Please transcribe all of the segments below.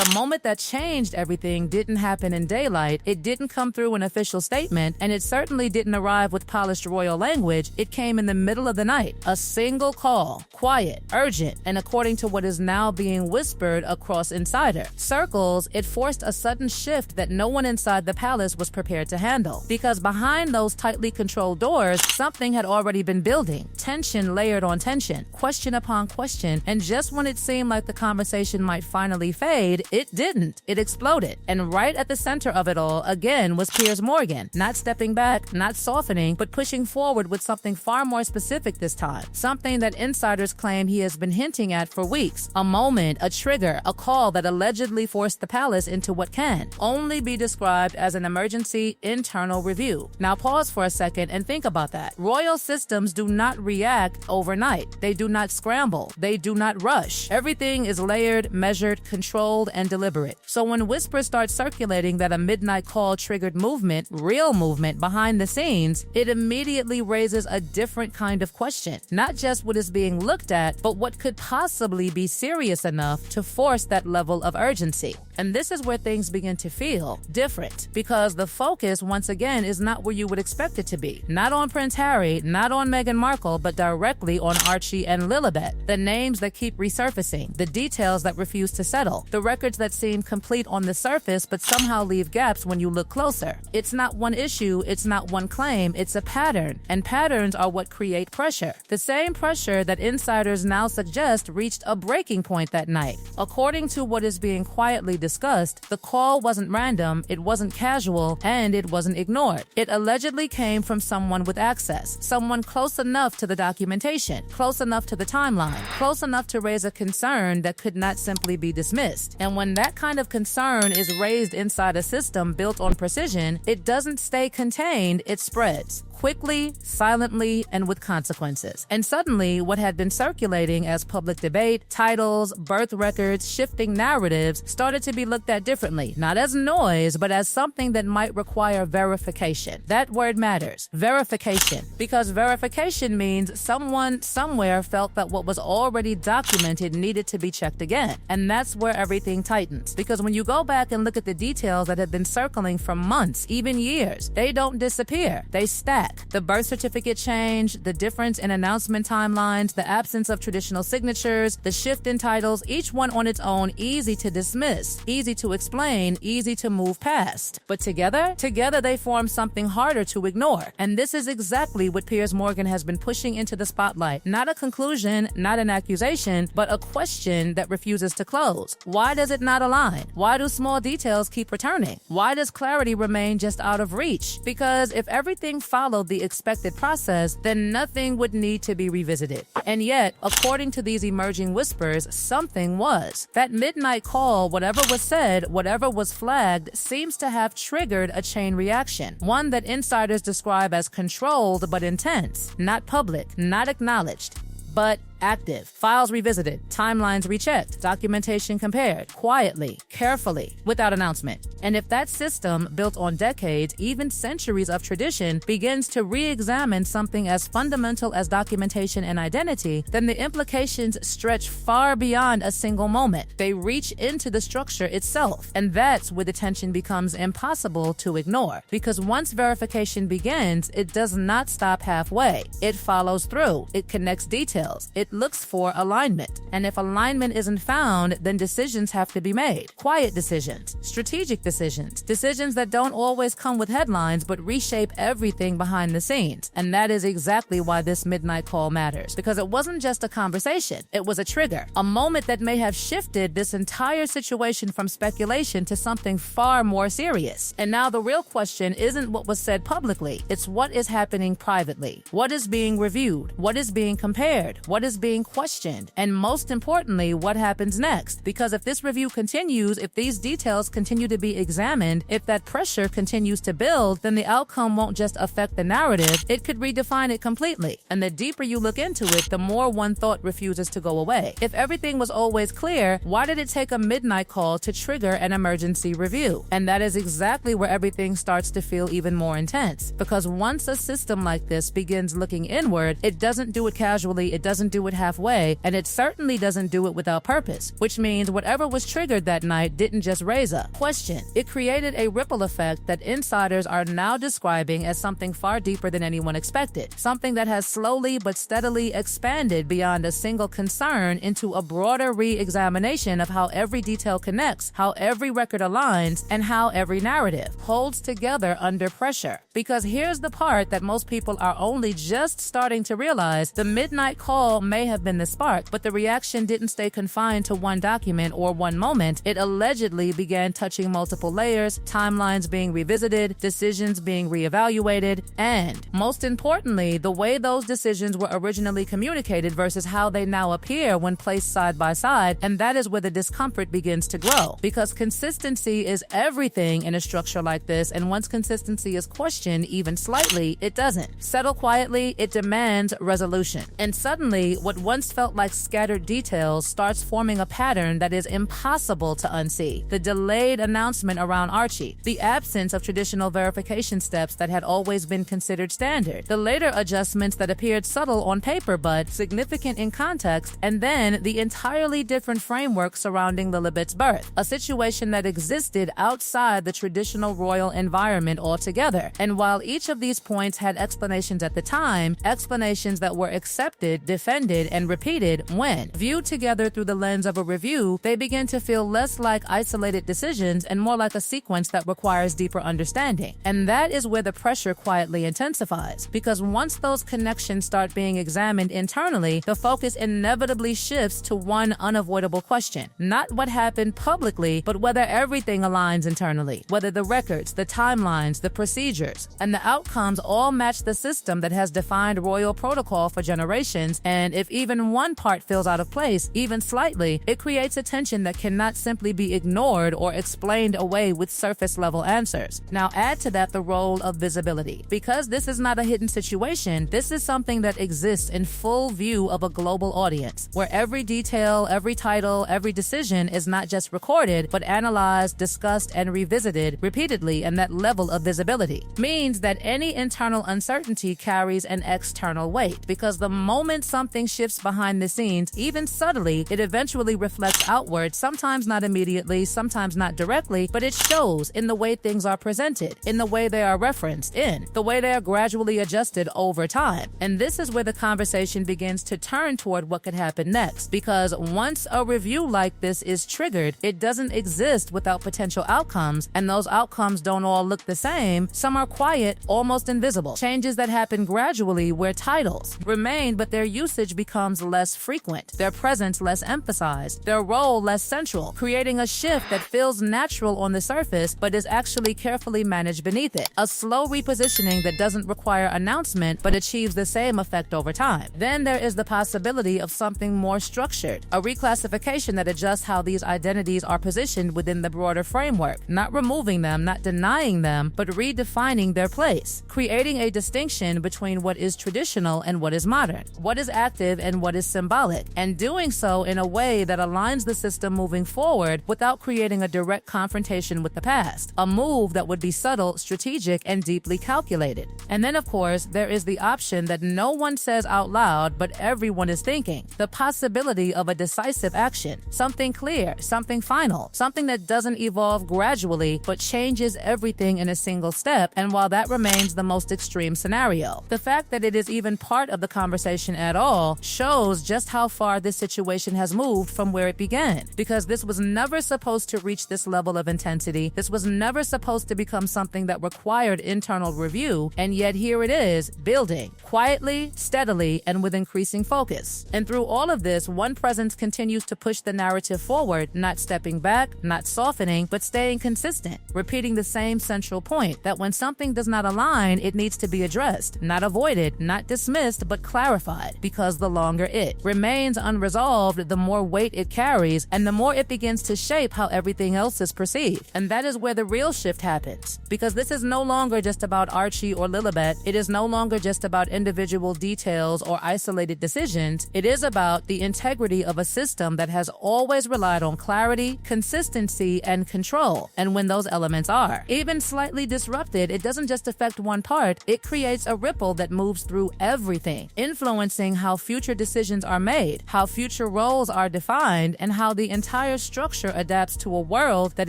The moment that changed everything didn't happen in daylight, it didn't come through an official statement, and it certainly didn't arrive with polished royal language. It came in the middle of the night. A single call, quiet, urgent, and according to what is now being whispered across insider circles, it forced a sudden shift that no one inside the palace was prepared to handle. Because behind those tightly controlled doors, something had already been building. Tension layered on tension, question upon question, and just when it seemed like the conversation might finally fade, it didn't. It exploded. And right at the center of it all, again, was Piers Morgan, not stepping back, not softening, but pushing forward with something far more specific this time. Something that insiders claim he has been hinting at for weeks. A moment, a trigger, a call that allegedly forced the palace into what can only be described as an emergency internal review. Now pause for a second and think about that. Royal systems do not react overnight. They do not scramble. They do not rush. Everything is layered, measured, controlled, and deliberate. So when whispers start circulating that a midnight call triggered movement, real movement behind the scenes, it immediately raises a different kind of question. Not just what is being looked at, but what could possibly be serious enough to force that level of urgency. And this is where things begin to feel different, because the focus, once again, is not where you would expect it to be. Not on Prince Harry, not on Meghan Markle, but directly on Archie and Lilibet. The names that keep resurfacing, the details that refuse to settle, the records that seem complete on the surface but somehow leave gaps when you look closer. It's not one issue, it's not one claim, it's a pattern. And patterns are what create pressure. The same pressure that insiders now suggest reached a breaking point that night. According to what is being quietly discussed, the call wasn't random, it wasn't casual, and it wasn't ignored. It allegedly came from someone with access, someone close enough to the documentation, close enough to the timeline, close enough to raise a concern that could not simply be dismissed. And when that kind of concern is raised inside a system built on precision, it doesn't stay contained, it spreads. Quickly, silently, and with consequences. And suddenly, what had been circulating as public debate, titles, birth records, shifting narratives, started to be looked at differently, not as noise, but as something that might require verification. That word matters. Verification. Because verification means someone somewhere felt that what was already documented needed to be checked again. And that's where everything tightens. Because when you go back and look at the details that have been circling for months, even years, they don't disappear. They stack. The birth certificate change, the difference in announcement timelines, the absence of traditional signatures, the shift in titles, each one on its own easy to dismiss, easy to explain, easy to move past. But together they form something harder to ignore. And this is exactly what Piers Morgan has been pushing into the spotlight. Not a conclusion, not an accusation, but a question that refuses to close. Why does it not align? Why do small details keep returning? Why does clarity remain just out of reach? Because if everything followed the expected process, then nothing would need to be revisited. And yet, according to these emerging whispers, something was. That midnight call, whatever was said, whatever was flagged, seems to have triggered a chain reaction. One that insiders describe as controlled but intense, not public, not acknowledged, but active. Files revisited, timelines rechecked, documentation compared, quietly, carefully, without announcement. And if that system, built on decades, even centuries of tradition, begins to re-examine something as fundamental as documentation and identity, then the implications stretch far beyond a single moment. They reach into the structure itself. And that's where the tension becomes impossible to ignore. Because once verification begins, it does not stop halfway. It follows through. It connects details. It looks for alignment. And if alignment isn't found, then decisions have to be made. Quiet decisions, strategic decisions, decisions that don't always come with headlines but reshape everything behind the scenes. And that is exactly why this midnight call matters. Because it wasn't just a conversation, it was a trigger, a moment that may have shifted this entire situation from speculation to something far more serious. And now the real question isn't what was said publicly, it's what is happening privately. What is being reviewed? What is being compared? What is being questioned? And most importantly, what happens next? Because if this review continues, if these details continue to be examined, if that pressure continues to build, then the outcome won't just affect the narrative, it could redefine it completely. And the deeper you look into it, the more one thought refuses to go away. If everything was always clear, why did it take a midnight call to trigger an emergency review? And that is exactly where everything starts to feel even more intense. Because once a system like this begins looking inward, it doesn't do it casually, it doesn't do do it halfway, and it certainly doesn't do it without purpose, which means whatever was triggered that night didn't just raise a question. It created a ripple effect that insiders are now describing as something far deeper than anyone expected, something that has slowly but steadily expanded beyond a single concern into a broader re-examination of how every detail connects, how every record aligns, and how every narrative holds together under pressure. Because here's the part that most people are only just starting to realize: the midnight call may have been the spark, but the reaction didn't stay confined to one document or one moment. It allegedly began touching multiple layers, timelines being revisited, decisions being reevaluated, and, most importantly, the way those decisions were originally communicated versus how they now appear when placed side by side. And that is where the discomfort begins to grow, because consistency is everything in a structure like this, and once consistency is questioned even slightly, it doesn't settle quietly. It demands resolution. And suddenly, what once felt like scattered details starts forming a pattern that is impossible to unsee. The delayed announcement around Archie, the absence of traditional verification steps that had always been considered standard, the later adjustments that appeared subtle on paper but significant in context, and then the entirely different framework surrounding Lilibet's birth, a situation that existed outside the traditional royal environment altogether. And while each of these points had explanations at the time, explanations that were accepted, defended, and repeated, when viewed together through the lens of a review, they begin to feel less like isolated decisions and more like a sequence that requires deeper understanding. And that is where the pressure quietly intensifies, because once those connections start being examined internally, the focus inevitably shifts to one unavoidable question: not what happened publicly, but whether everything aligns internally, whether the records, the timelines, the procedures, and the outcomes all match the system that has defined royal protocol for generations. And if even one part feels out of place, even slightly, it creates a tension that cannot simply be ignored or explained away with surface-level answers. Now add to that the role of visibility. Because this is not a hidden situation, this is something that exists in full view of a global audience, where every detail, every title, every decision is not just recorded, but analyzed, discussed, and revisited repeatedly. And that level of visibility means that any internal uncertainty carries an external weight, because the moment something shifts behind the scenes, even subtly, it eventually reflects outward, sometimes not immediately, sometimes not directly, but it shows in the way things are presented, in the way they are referenced, in the way they are gradually adjusted over time. And this is where the conversation begins to turn toward what could happen next, because once a review like this is triggered, it doesn't exist without potential outcomes, and those outcomes don't all look the same. Some are quiet, almost invisible, changes that happen gradually, where titles remain but their usage becomes less frequent, their presence less emphasized, their role less central, creating a shift that feels natural on the surface but is actually carefully managed beneath it. A slow repositioning that doesn't require announcement but achieves the same effect over time. Then there is the possibility of something more structured, a reclassification that adjusts how these identities are positioned within the broader framework, not removing them, not denying them, but redefining their place, creating a distinction between what is traditional and what is modern, what is active and what is symbolic, and doing so in a way that aligns the system moving forward without creating a direct confrontation with the past, a move that would be subtle, strategic, and deeply calculated. And then, of course, there is the option that no one says out loud, but everyone is thinking: the possibility of a decisive action, something clear, something final, something that doesn't evolve gradually, but changes everything in a single step. And while that remains the most extreme scenario, the fact that it is even part of the conversation at all shows just how far this situation has moved from where it began. Because this was never supposed to reach this level of intensity. This was never supposed to become something that required internal review. And yet here it is, building quietly, steadily, and with increasing focus. And through all of this, one presence continues to push the narrative forward, not stepping back, not softening, but staying consistent, repeating the same central point: that when something does not align, it needs to be addressed, not avoided, not dismissed, but clarified. Because the longer it remains unresolved, the more weight it carries, and the more it begins to shape how everything else is perceived. And that is where the real shift happens. Because this is no longer just about Archie or Lilibet. It is no longer just about individual details or isolated decisions. It is about the integrity of a system that has always relied on clarity, consistency, and control. And when those elements are even slightly disrupted, it doesn't just affect one part, it creates a ripple that moves through everything, influencing how future decisions are made, how future roles are defined, and how the entire structure adapts to a world that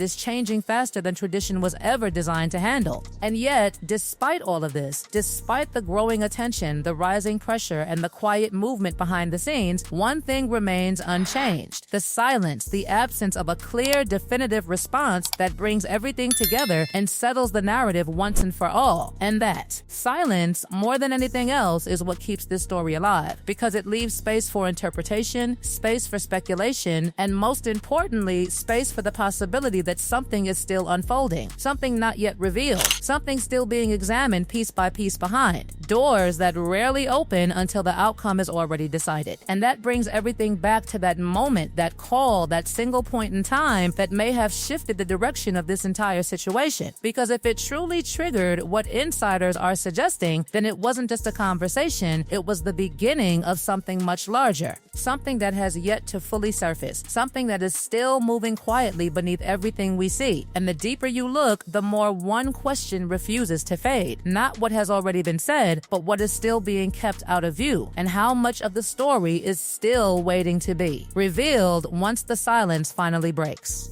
is changing faster than tradition was ever designed to handle. And yet, despite all of this, despite the growing attention, the rising pressure, and the quiet movement behind the scenes, one thing remains unchanged: the silence, the absence of a clear, definitive response that brings everything together and settles the narrative once and for all. And that silence, more than anything else, is what keeps this story alive, because it leaves space for interpretation, space for speculation, and most importantly, space for the possibility that something is still unfolding, something not yet revealed, something still being examined piece by piece behind, doors that rarely open until the outcome is already decided. And that brings everything back to that moment, that call, that single point in time that may have shifted the direction of this entire situation. Because if it truly triggered what insiders are suggesting, then it wasn't just a conversation, it was the beginning of something much larger, something that has yet to fully surface, something that is still moving quietly beneath everything we see. And the deeper you look, the more one question refuses to fade. Not what has already been said, but what is still being kept out of view, and how much of the story is still waiting to be revealed once the silence finally breaks.